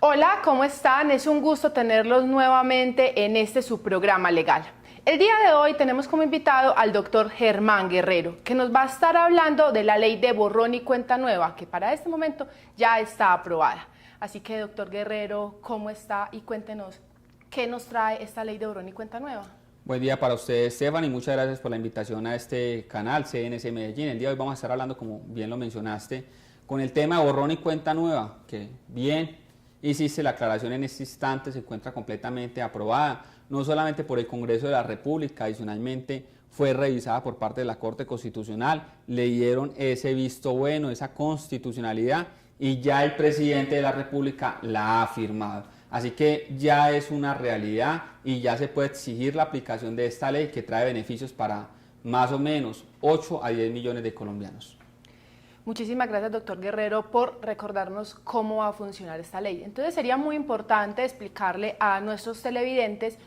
Hola, ¿cómo están? Es un gusto tenerlos nuevamente en este su programa legal. El día de hoy tenemos como invitado al doctor Germán Guerrero, que nos va a estar hablando de la ley de borrón y cuenta nueva, que para este momento ya está aprobada. Así que, doctor Guerrero, ¿cómo está? Y cuéntenos, ¿qué nos trae esta ley de borrón y cuenta nueva? Buen día para usted, Esteban, y muchas gracias por la invitación a este canal CNC Medellín. El día de hoy vamos a estar hablando, como bien lo mencionaste, con el tema de borrón y cuenta nueva, que bien hiciste la aclaración en este instante, se encuentra completamente aprobada, no solamente por el Congreso de la República, adicionalmente fue revisada por parte de la Corte Constitucional, le dieron ese visto bueno, esa constitucionalidad, y ya el presidente de la República la ha firmado. Así que ya es una realidad y ya se puede exigir la aplicación de esta ley que trae beneficios para más o menos 8 a 10 millones de colombianos. Muchísimas gracias, doctor Guerrero, por recordarnos cómo va a funcionar esta ley. Entonces sería muy importante explicarle a nuestros televidentes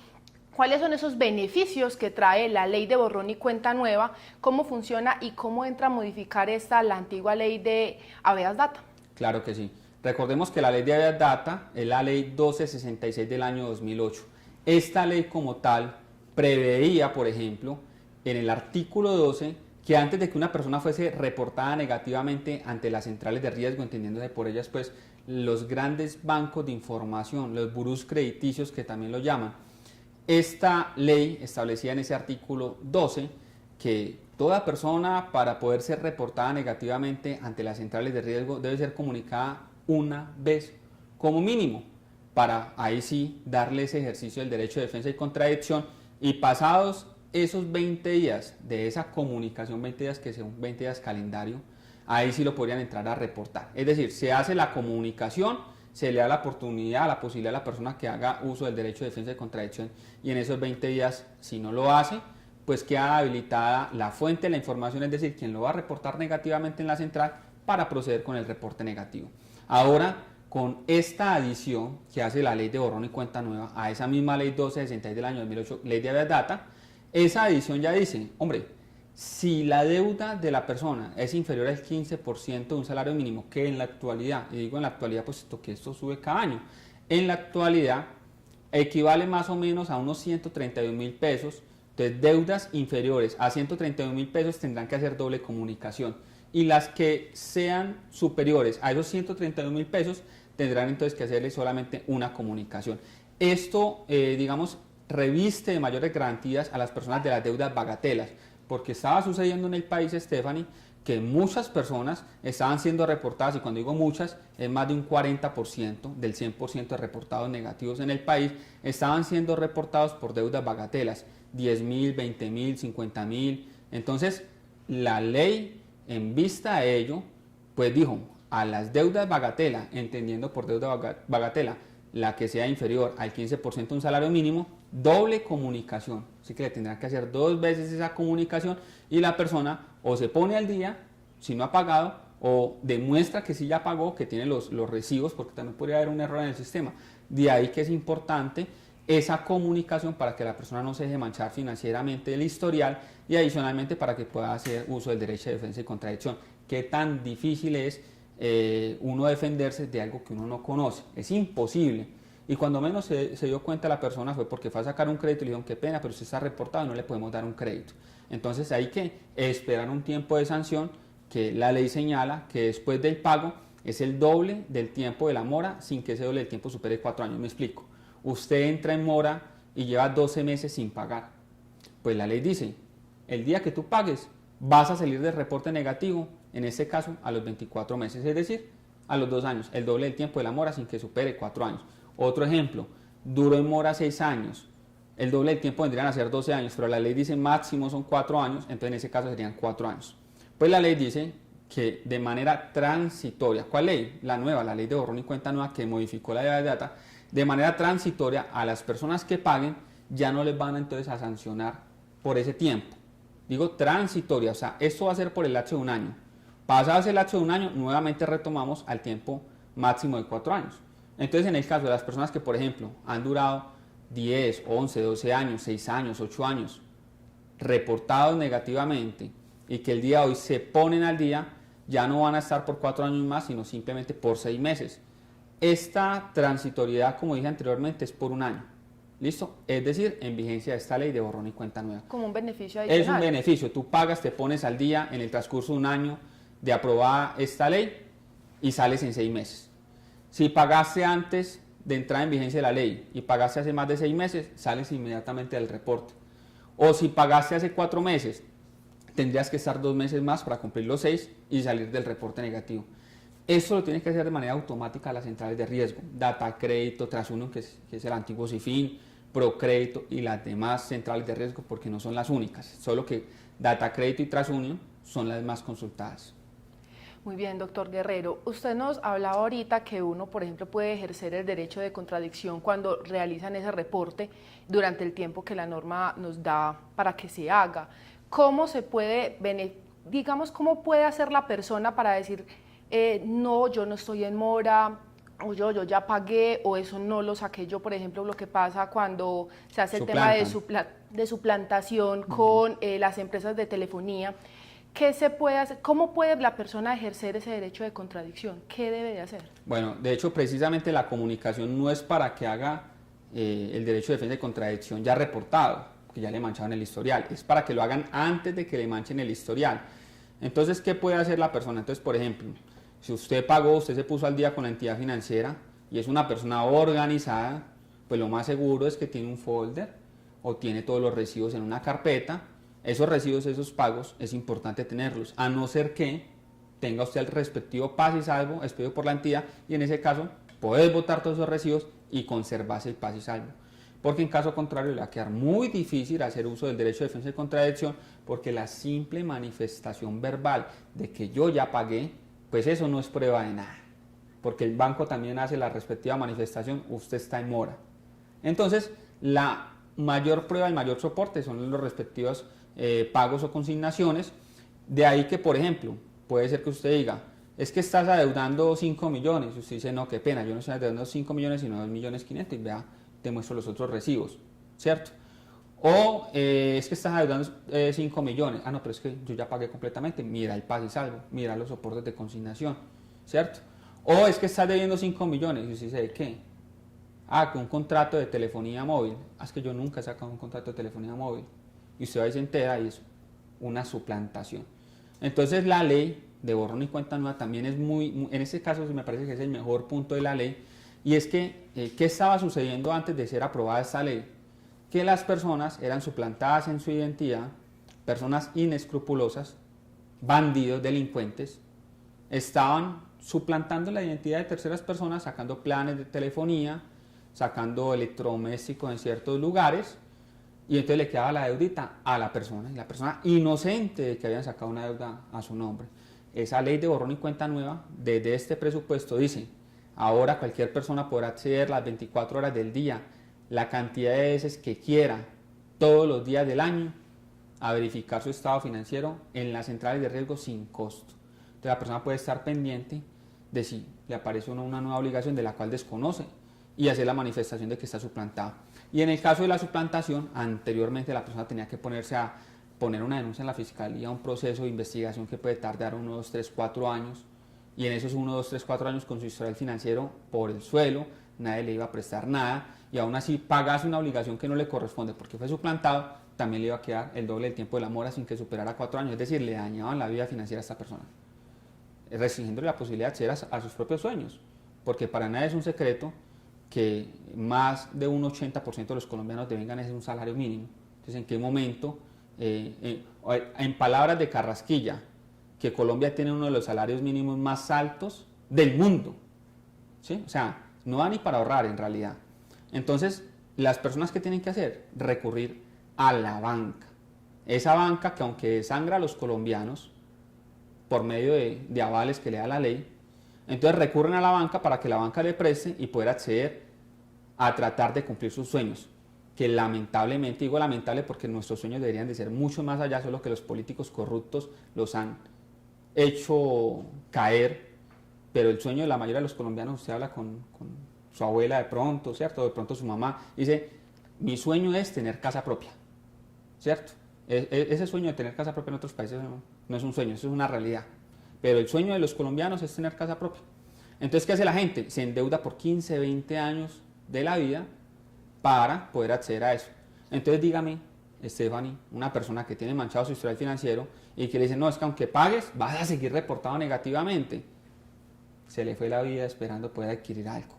cuáles son esos beneficios que trae la ley de borrón y cuenta nueva, cómo funciona y cómo entra a modificar la antigua ley de habeas data. Claro que sí. Recordemos que la ley de habeas data es la ley 1266 del año 2008. Esta ley como tal preveía, por ejemplo, en el artículo 12, que antes de que una persona fuese reportada negativamente ante las centrales de riesgo, entendiéndose por ellas pues los grandes bancos de información, los burús crediticios que también lo llaman, esta ley establecía en ese artículo 12 que toda persona, para poder ser reportada negativamente ante las centrales de riesgo, debe ser comunicada una vez como mínimo, para ahí sí darle ese ejercicio del derecho de defensa y contradicción, y pasados esos 20 días de esa comunicación, 20 días que son 20 días calendario, ahí sí lo podrían entrar a reportar. Es decir, se hace la comunicación, se le da la oportunidad, la posibilidad a la persona que haga uso del derecho de defensa y contradicción, y en esos 20 días, si no lo hace, pues queda habilitada la fuente de la información, es decir, quien lo va a reportar negativamente en la central para proceder con el reporte negativo. Ahora, con esta adición que hace la ley de borrón y cuenta nueva a esa misma ley 1266 del año 2008, ley de habeas data, esa adición ya dice, hombre, si la deuda de la persona es inferior al 15% de un salario mínimo, que en la actualidad, y digo en la actualidad puesto que esto sube cada año, en la actualidad equivale más o menos a unos 131.000 pesos, entonces deudas inferiores a 131.000 pesos tendrán que hacer doble comunicación, y las que sean superiores a esos 131.000 pesos tendrán entonces que hacerle solamente una comunicación. Esto, digamos, reviste de mayores garantías a las personas de las deudas bagatelas, porque estaba sucediendo en el país, Stephanie, que muchas personas estaban siendo reportadas, y cuando digo muchas, es más de un 40% del 100% de reportados negativos en el país, estaban siendo reportados por deudas bagatelas, 10.000, 20.000, 50.000. Entonces, la ley, en vista de ello, pues dijo, a las deudas bagatela, entendiendo por deuda bagatela, la que sea inferior al 15% de un salario mínimo, doble comunicación. Así que le tendrán que hacer 2 veces esa comunicación, y la persona o se pone al día, si no ha pagado, o demuestra que sí ya pagó, que tiene los recibos, porque también podría haber un error en el sistema. De ahí que es importante esa comunicación para que la persona no se deje manchar financieramente el historial, y adicionalmente para que pueda hacer uso del derecho de defensa y contradicción. ¿Qué tan difícil es uno defenderse de algo que uno no conoce? Es imposible. Y cuando menos se dio cuenta la persona fue porque fue a sacar un crédito y le dijeron, qué pena, pero usted está reportado y no le podemos dar un crédito. Entonces hay que esperar un tiempo de sanción, que la ley señala que después del pago es el doble del tiempo de la mora, sin que ese doble del tiempo supere 4 años. Me explico. Usted entra en mora y lleva 12 meses sin pagar. Pues la ley dice, el día que tú pagues vas a salir del reporte negativo, en este caso a los 24 meses, es decir, a los 2 años, el doble del tiempo de la mora sin que supere 4 años. Otro ejemplo, duró en mora 6 años, el doble del tiempo vendrían a ser 12 años, pero la ley dice máximo son 4 años, entonces en ese caso serían 4 años. Pues la ley dice que de manera transitoria, ¿cuál ley? La nueva, la ley de borrón y cuenta nueva, que modificó la ley de data, de manera transitoria a las personas que paguen ya no les van entonces a sancionar por ese tiempo. Digo transitoria, o sea, esto va a ser por el lapso de 1 año. Pasado ese lapso de 1 año, nuevamente retomamos al tiempo máximo de 4 años. Entonces, en el caso de las personas que, por ejemplo, han durado 10, 11, 12 años, 6 años, 8 años, reportados negativamente, y que el día de hoy se ponen al día, ya no van a estar por 4 años más, sino simplemente por 6 meses. esta transitoriedad, como dije anteriormente, es por un año. ¿Listo? Es decir, en vigencia de esta ley de borrón y cuenta nueva. Como un beneficio adicional. Es un beneficio, tú pagas, te pones al día en el transcurso de un año de aprobada esta ley y sales en 6 meses. Si pagaste antes de entrar en vigencia de la ley y pagaste hace más de 6 meses, sales inmediatamente del reporte. O si pagaste hace 4 meses, tendrías que estar 2 meses más para cumplir los 6 y salir del reporte negativo. Eso lo tienes que hacer de manera automática a las centrales de riesgo, Data Crédito, TrasUnion, que es el antiguo Cifin, Procrédito y las demás centrales de riesgo, porque no son las únicas, solo que Data Crédito y TrasUnion son las más consultadas. Muy bien, doctor Guerrero. Usted nos hablaba ahorita que uno, por ejemplo, puede ejercer el derecho de contradicción cuando realizan ese reporte durante el tiempo que la norma nos da para que se haga. ¿Cómo se puede, digamos, cómo puede hacer la persona para decir, no, yo no estoy en mora, o yo ya pagué, o eso no lo saqué yo? Por ejemplo, lo que pasa cuando se hace el tema de suplantación con las empresas de telefonía. ¿Qué se puede hacer? ¿Cómo puede la persona ejercer ese derecho de contradicción? ¿Qué debe de hacer? Bueno, de hecho, precisamente la comunicación no es para que haga el derecho de defensa de contradicción ya reportado, que ya le mancharon el historial, es para que lo hagan antes de que le manchen el historial. Entonces, ¿qué puede hacer la persona? Entonces, por ejemplo, si usted pagó, usted se puso al día con la entidad financiera y es una persona organizada, pues lo más seguro es que tiene un folder o tiene todos los recibos en una carpeta. Esos recibos, esos pagos, es importante tenerlos, a no ser que tenga usted el respectivo paz y salvo expedido por la entidad, y en ese caso puede botar todos esos recibos y conservarse el paz y salvo. Porque en caso contrario le va a quedar muy difícil hacer uso del derecho de defensa de contradicción, porque la simple manifestación verbal de que yo ya pagué, pues eso no es prueba de nada. Porque el banco también hace la respectiva manifestación, usted está en mora. Entonces, la mayor prueba y mayor soporte son los respectivos pagos o consignaciones. De ahí que, por ejemplo, puede ser que usted diga, es que estás adeudando 5 millones. Usted dice, no, qué pena, yo no estoy adeudando 5 millones, sino 2.500.000, y vea, te muestro los otros recibos, ¿cierto? O es que estás adeudando 5 millones. Ah, no, pero es que yo ya pagué completamente. Mira el paz y salvo, mira los soportes de consignación, ¿cierto? O es que estás debiendo 5 millones. Y usted dice, ¿de qué? Ah, que un contrato de telefonía móvil. Ah, es que yo nunca he sacado un contrato de telefonía móvil. Y usted va y se entera y es una suplantación. Entonces la ley de borrón y cuenta nueva también es en este caso me parece que es el mejor punto de la ley, y es que, ¿qué estaba sucediendo antes de ser aprobada esta ley? Que las personas eran suplantadas en su identidad, personas inescrupulosas, bandidos, delincuentes, estaban suplantando la identidad de terceras personas, sacando planes de telefonía, sacando electrodomésticos en ciertos lugares, y entonces le quedaba la deudita a la persona, y la persona inocente de que habían sacado una deuda a su nombre. Esa ley de borrón y cuenta nueva, desde este presupuesto, dice, ahora cualquier persona podrá acceder las 24 horas del día, la cantidad de veces que quiera, todos los días del año, a verificar su estado financiero en las centrales de riesgo sin costo. Entonces la persona puede estar pendiente de si le aparece una nueva obligación de la cual desconoce y hacer la manifestación de que está suplantado. Y en el caso de la suplantación, anteriormente la persona tenía que ponerse a poner una denuncia en la fiscalía, un proceso de investigación que puede tardar 1, 2, 3, 4 años, y en esos 1, 2, 3, 4 años con su historial financiero por el suelo, nadie le iba a prestar nada, y aún así pagase una obligación que no le corresponde porque fue suplantado, también le iba a quedar el doble del tiempo de la mora sin que superara 4 años, es decir, le dañaban la vida financiera a esta persona, restringiéndole la posibilidad de acceder a sus propios sueños, porque para nadie es un secreto que más de un 80% de los colombianos devengan ese un salario mínimo. Entonces, ¿en qué momento, en palabras de Carrasquilla, que Colombia tiene uno de los salarios mínimos más altos del mundo? ¿Sí? O sea, no da ni para ahorrar en realidad. Entonces, las personas que tienen que hacer, recurrir a la banca. Esa banca que aunque desangra a los colombianos por medio de avales que le da la ley, entonces recurren a la banca para que la banca le preste y poder acceder a tratar de cumplir sus sueños, que lamentablemente, digo lamentable porque nuestros sueños deberían de ser mucho más allá, solo que los políticos corruptos los han hecho caer, pero el sueño de la mayoría de los colombianos, usted habla con su abuela de pronto, ¿cierto? De pronto su mamá, dice, mi sueño es tener casa propia, ¿cierto? Ese sueño de tener casa propia en otros países no es un sueño, eso es una realidad. Pero el sueño de los colombianos es tener casa propia. Entonces, ¿qué hace la gente? Se endeuda por 15, 20 años de la vida para poder acceder a eso. Entonces, dígame, Stephanie, una persona que tiene manchado su historial financiero y que le dice, no, es que aunque pagues, vas a seguir reportado negativamente. Se le fue la vida esperando poder adquirir algo.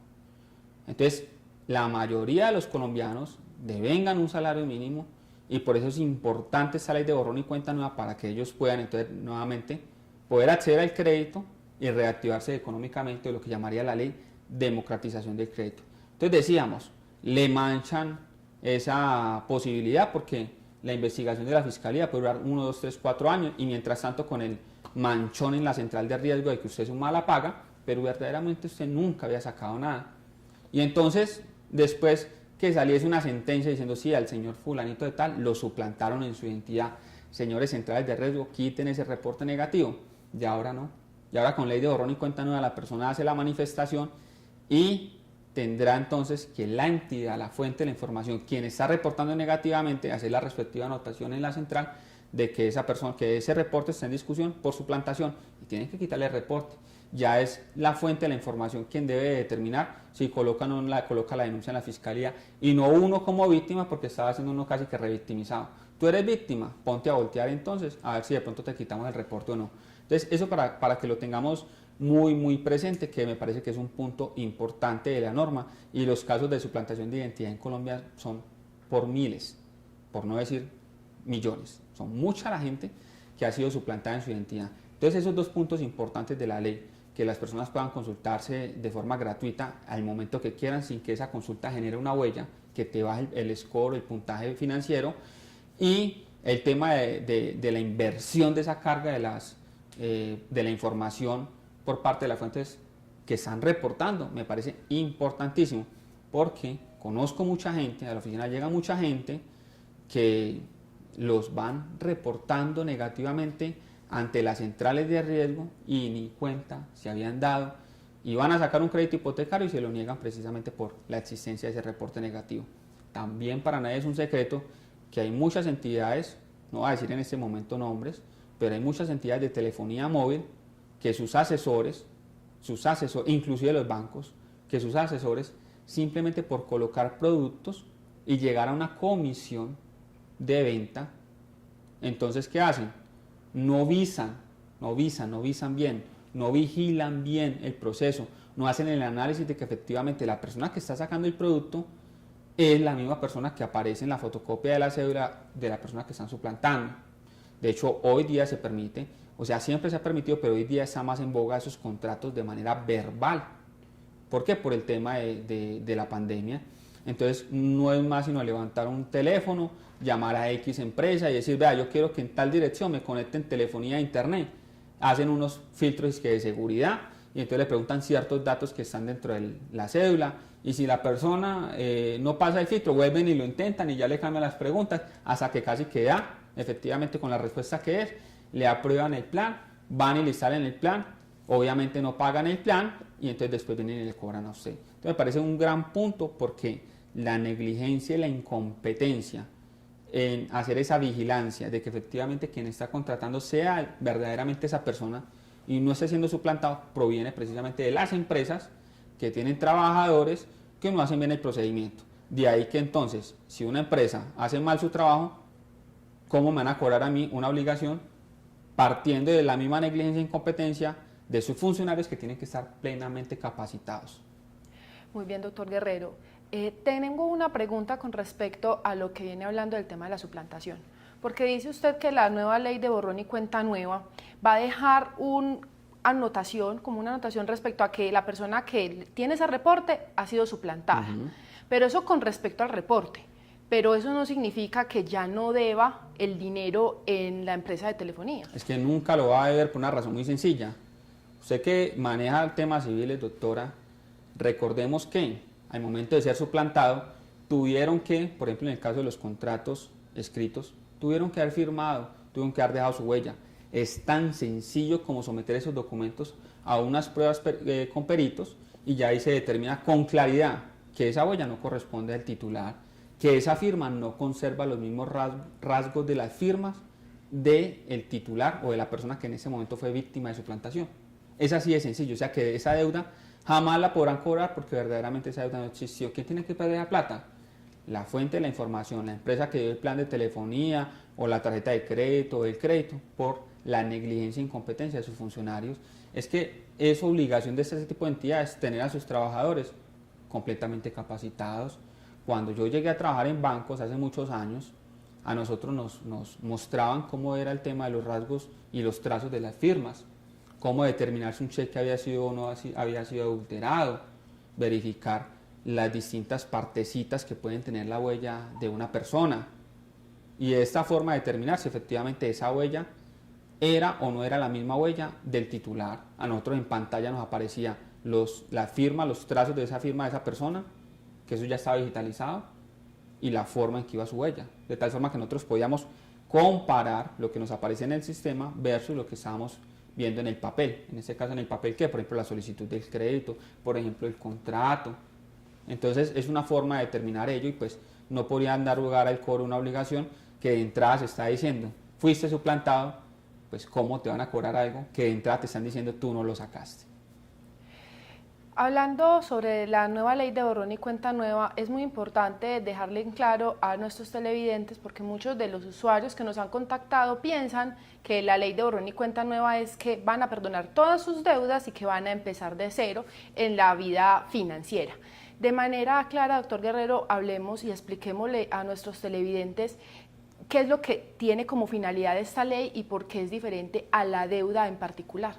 Entonces, la mayoría de los colombianos devengan un salario mínimo y por eso es importante esta ley de borrón y cuenta nueva para que ellos puedan entonces nuevamente poder acceder al crédito y reactivarse económicamente, lo que llamaría la ley democratización del crédito. Entonces decíamos, le manchan esa posibilidad porque la investigación de la fiscalía puede durar 1, 2, 3, 4 años y mientras tanto con el manchón en la central de riesgo de que usted es un mala paga, pero verdaderamente usted nunca había sacado nada. Y entonces, después que saliese una sentencia diciendo, sí, al señor fulanito de tal, lo suplantaron en su identidad. Señores centrales de riesgo, quiten ese reporte negativo. Y ahora no. Y ahora con ley de borrón y cuenta nueva, la persona hace la manifestación y tendrá entonces que la entidad, la fuente de la información, quien está reportando negativamente, hacer la respectiva anotación en la central de que esa persona, que ese reporte está en discusión por suplantación y tienen que quitarle el reporte. Ya es la fuente de la información quien debe determinar si coloca o no coloca la denuncia en la fiscalía y no uno como víctima porque estaba haciendo uno casi que revictimizado. Tú eres víctima, ponte a voltear entonces a ver si de pronto te quitamos el reporte o no. Entonces eso para que lo tengamos muy presente, que me parece que es un punto importante de la norma y los casos de suplantación de identidad en Colombia son por miles, por no decir millones. Son mucha la gente que ha sido suplantada en su identidad. Entonces esos dos puntos importantes de la ley, que las personas puedan consultarse de forma gratuita al momento que quieran sin que esa consulta genere una huella, que te baje el score, el puntaje financiero y el tema de la inversión de esa carga de la información por parte de las fuentes que están reportando, me parece importantísimo porque conozco mucha gente, a la oficina llega mucha gente que los van reportando negativamente ante las centrales de riesgo y ni cuenta se habían dado y van a sacar un crédito hipotecario y se lo niegan precisamente por la existencia de ese reporte negativo. También para nadie es un secreto que hay muchas entidades, no voy a decir en este momento nombres, pero hay muchas entidades de telefonía móvil que sus asesores, inclusive los bancos, que sus asesores simplemente por colocar productos y llegar a una comisión de venta, entonces ¿qué hacen? No visan bien, no vigilan bien el proceso, no hacen el análisis de que efectivamente la persona que está sacando el producto es la misma persona que aparece en la fotocopia de la cédula de la persona que están suplantando. De hecho, hoy día se permite, o sea, siempre se ha permitido, pero hoy día está más en boga esos contratos de manera verbal. ¿Por qué? Por el tema de la pandemia. Entonces, no es más sino levantar un teléfono, llamar a X empresa y decir, vea, yo quiero que en tal dirección me conecten telefonía a internet. Hacen unos filtros de seguridad y entonces le preguntan ciertos datos que están dentro de la cédula y si la persona no pasa el filtro, vuelven y lo intentan y ya le cambian las preguntas hasta que casi queda efectivamente con la respuesta que es, le aprueban el plan, van y le instalan el plan, obviamente no pagan el plan y entonces después vienen y le cobran a usted. Entonces me parece un gran punto porque la negligencia y la incompetencia en hacer esa vigilancia de que efectivamente quien está contratando sea verdaderamente esa persona y no esté siendo suplantado proviene precisamente de las empresas que tienen trabajadores que no hacen bien el procedimiento. De ahí que entonces, si una empresa hace mal su trabajo, ¿cómo me van a cobrar a mí una obligación partiendo de la misma negligencia e incompetencia de sus funcionarios que tienen que estar plenamente capacitados? Muy bien, doctor Guerrero. Tengo una pregunta con respecto a lo que viene hablando del tema de la suplantación, porque dice usted que la nueva ley de borrón y cuenta nueva va a dejar una anotación respecto a que la persona que tiene ese reporte ha sido suplantada, pero eso con respecto al reporte, pero eso no significa que ya no deba el dinero en la empresa de telefonía. Es que nunca lo va a deber por una razón muy sencilla. Usted que maneja temas civiles, doctora, recordemos que al momento de ser suplantado, tuvieron que, por ejemplo en el caso de los contratos escritos, tuvieron que haber firmado, tuvieron que haber dejado su huella. Es tan sencillo como someter esos documentos a unas pruebas con peritos y ya ahí se determina con claridad que esa huella no corresponde al titular, que esa firma no conserva los mismos rasgos de las firmas del titular o de la persona que en ese momento fue víctima de suplantación. Es así de sencillo, o sea que esa deuda jamás la podrán cobrar porque verdaderamente esa deuda no existió. ¿Quién tiene que pagar la plata? La fuente de la información, la empresa que dio el plan de telefonía o la tarjeta de crédito o el crédito por la negligencia e incompetencia de sus funcionarios. Es que es obligación de este tipo de entidades tener a sus trabajadores completamente capacitados. Cuando yo llegué a trabajar en bancos hace muchos años, a nosotros nos mostraban cómo era el tema de los rasgos y los trazos de las firmas, cómo determinar si un cheque había sido o no había sido adulterado, verificar las distintas partecitas que pueden tener la huella de una persona y de esta forma determinar si efectivamente esa huella era o no era la misma huella del titular. A nosotros en pantalla nos aparecía la firma, los trazos de esa firma de esa persona, que eso ya estaba digitalizado, y la forma en que iba su huella, de tal forma que nosotros podíamos comparar lo que nos aparece en el sistema versus lo que estábamos viendo en el papel. En este caso, en el papel, ¿qué? Por ejemplo, la solicitud del crédito, por ejemplo, el contrato. Entonces, es una forma de determinar ello y pues no podrían dar lugar al cobro una obligación que de entrada se está diciendo, fuiste suplantado, pues ¿cómo te van a cobrar algo que de entrada te están diciendo tú no lo sacaste? Hablando sobre la nueva ley de borrón y cuenta nueva, es muy importante dejarle en claro a nuestros televidentes porque muchos de los usuarios que nos han contactado piensan que la ley de borrón y cuenta nueva es que van a perdonar todas sus deudas y que van a empezar de cero en la vida financiera. De manera clara, doctor Guerrero, hablemos y expliquémosle a nuestros televidentes qué es lo que tiene como finalidad esta ley y por qué es diferente a la deuda en particular.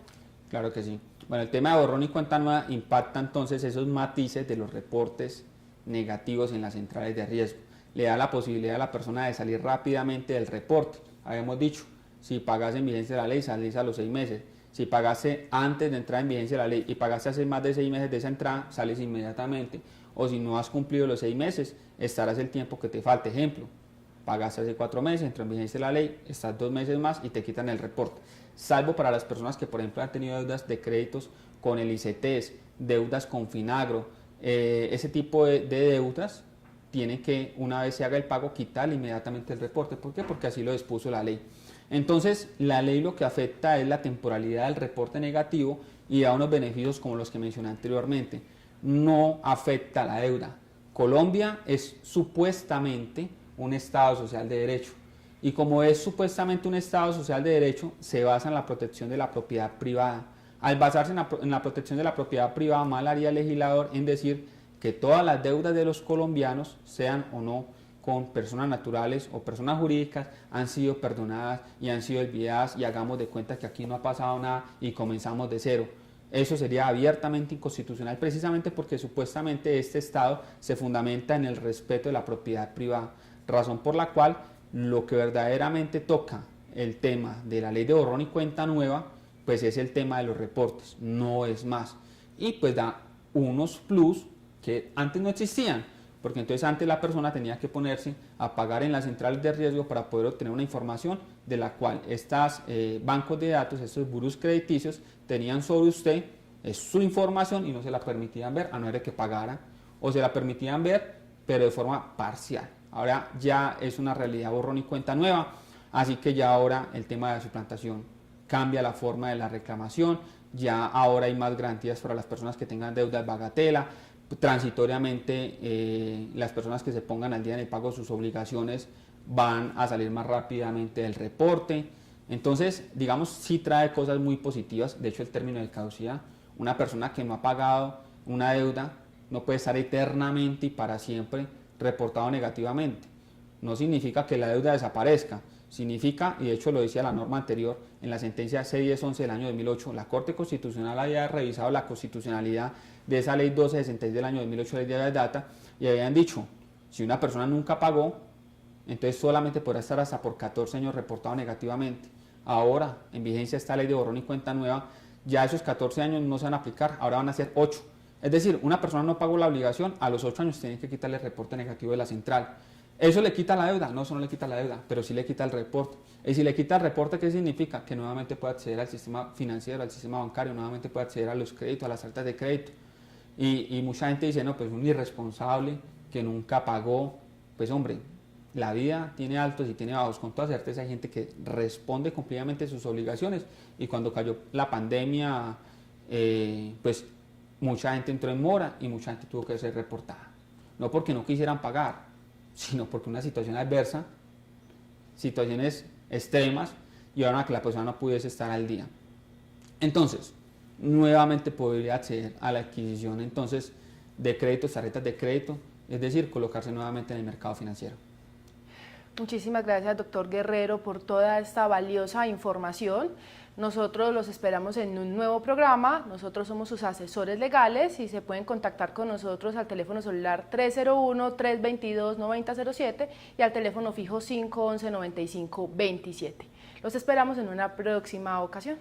Claro que sí. Bueno, el tema de borrón y cuenta nueva impacta entonces esos matices de los reportes negativos en las centrales de riesgo. Le da la posibilidad a la persona de salir rápidamente del reporte. Habíamos dicho, si pagaste en vigencia de la ley, salís a los 6 meses. Si pagaste antes de entrar en vigencia de la ley y pagaste hace más de 6 meses de esa entrada, sales inmediatamente. O si no has cumplido los 6 meses, estarás el tiempo que te falte. Ejemplo, pagaste hace 4 meses, entró en vigencia la ley, estás 2 meses más y te quitan el reporte. Salvo para las personas que, por ejemplo, han tenido deudas de créditos con el ICETEX, deudas con Finagro, ese tipo de deudas, tienen que, una vez se haga el pago, quitar inmediatamente el reporte. ¿Por qué? Porque así lo dispuso la ley. Entonces, la ley lo que afecta es la temporalidad del reporte negativo y da unos beneficios como los que mencioné anteriormente. No afecta la deuda. Colombia es supuestamente un Estado social de derecho. Y como es supuestamente un Estado social de derecho, se basa en la protección de la propiedad privada. Al basarse en la protección de la propiedad privada, mal haría el legislador en decir que todas las deudas de los colombianos, sean o no con personas naturales o personas jurídicas, han sido perdonadas y han sido olvidadas y hagamos de cuenta que aquí no ha pasado nada y comenzamos de cero. Eso sería abiertamente inconstitucional precisamente porque supuestamente este Estado se fundamenta en el respeto de la propiedad privada, razón por la cual lo que verdaderamente toca el tema de la ley de borrón y cuenta nueva, pues es el tema de los reportes, no es más. Y pues da unos plus que antes no existían, porque entonces antes la persona tenía que ponerse a pagar en las centrales de riesgo para poder obtener una información de la cual estos bancos de datos, estos burós crediticios, tenían sobre usted su información y no se la permitían ver, a no ser que pagara, o se la permitían ver, pero de forma parcial. Ahora ya es una realidad borrón y cuenta nueva, así que ya ahora el tema de la suplantación cambia la forma de la reclamación, ya ahora hay más garantías para las personas que tengan deudas bagatela, transitoriamente las personas que se pongan al día en el pago de sus obligaciones van a salir más rápidamente del reporte. Entonces, digamos, sí trae cosas muy positivas. De hecho, el término de caducidad, una persona que no ha pagado una deuda no puede estar eternamente y para siempre reportado negativamente. No significa que la deuda desaparezca, significa, y de hecho lo decía la norma anterior, en la sentencia C1011 del año 2008, la Corte Constitucional había revisado la constitucionalidad de esa ley 1266 del año 2008, ley de data, y habían dicho, si una persona nunca pagó, entonces solamente podrá estar hasta por 14 años reportado negativamente. Ahora, en vigencia esta ley de borrón y cuenta nueva, ya esos 14 años no se van a aplicar, ahora van a ser 8. Es decir, una persona no pagó la obligación, a los 8 años tiene que quitarle el reporte negativo de la central. ¿Eso le quita la deuda? No, eso no le quita la deuda, pero sí le quita el reporte. Y si le quita el reporte, ¿qué significa? Que nuevamente puede acceder al sistema financiero, al sistema bancario, nuevamente puede acceder a los créditos, a las cartas de crédito. Y mucha gente dice, no, pues un irresponsable que nunca pagó. Pues hombre, la vida tiene altos y tiene bajos. Con toda certeza hay gente que responde cumplidamente sus obligaciones. Y cuando cayó la pandemia pues mucha gente entró en mora y mucha gente tuvo que ser reportada. No porque no quisieran pagar, sino porque una situación adversa, situaciones extremas, llevaron a que la persona no pudiese estar al día. Entonces, nuevamente podría acceder a la adquisición entonces de créditos, tarjetas de crédito, es decir, colocarse nuevamente en el mercado financiero. Muchísimas gracias, doctor Guerrero, por toda esta valiosa información. Nosotros los esperamos en un nuevo programa. Nosotros somos sus asesores legales y se pueden contactar con nosotros al teléfono celular 301-322-9007 y al teléfono fijo 511-9527. Los esperamos en una próxima ocasión.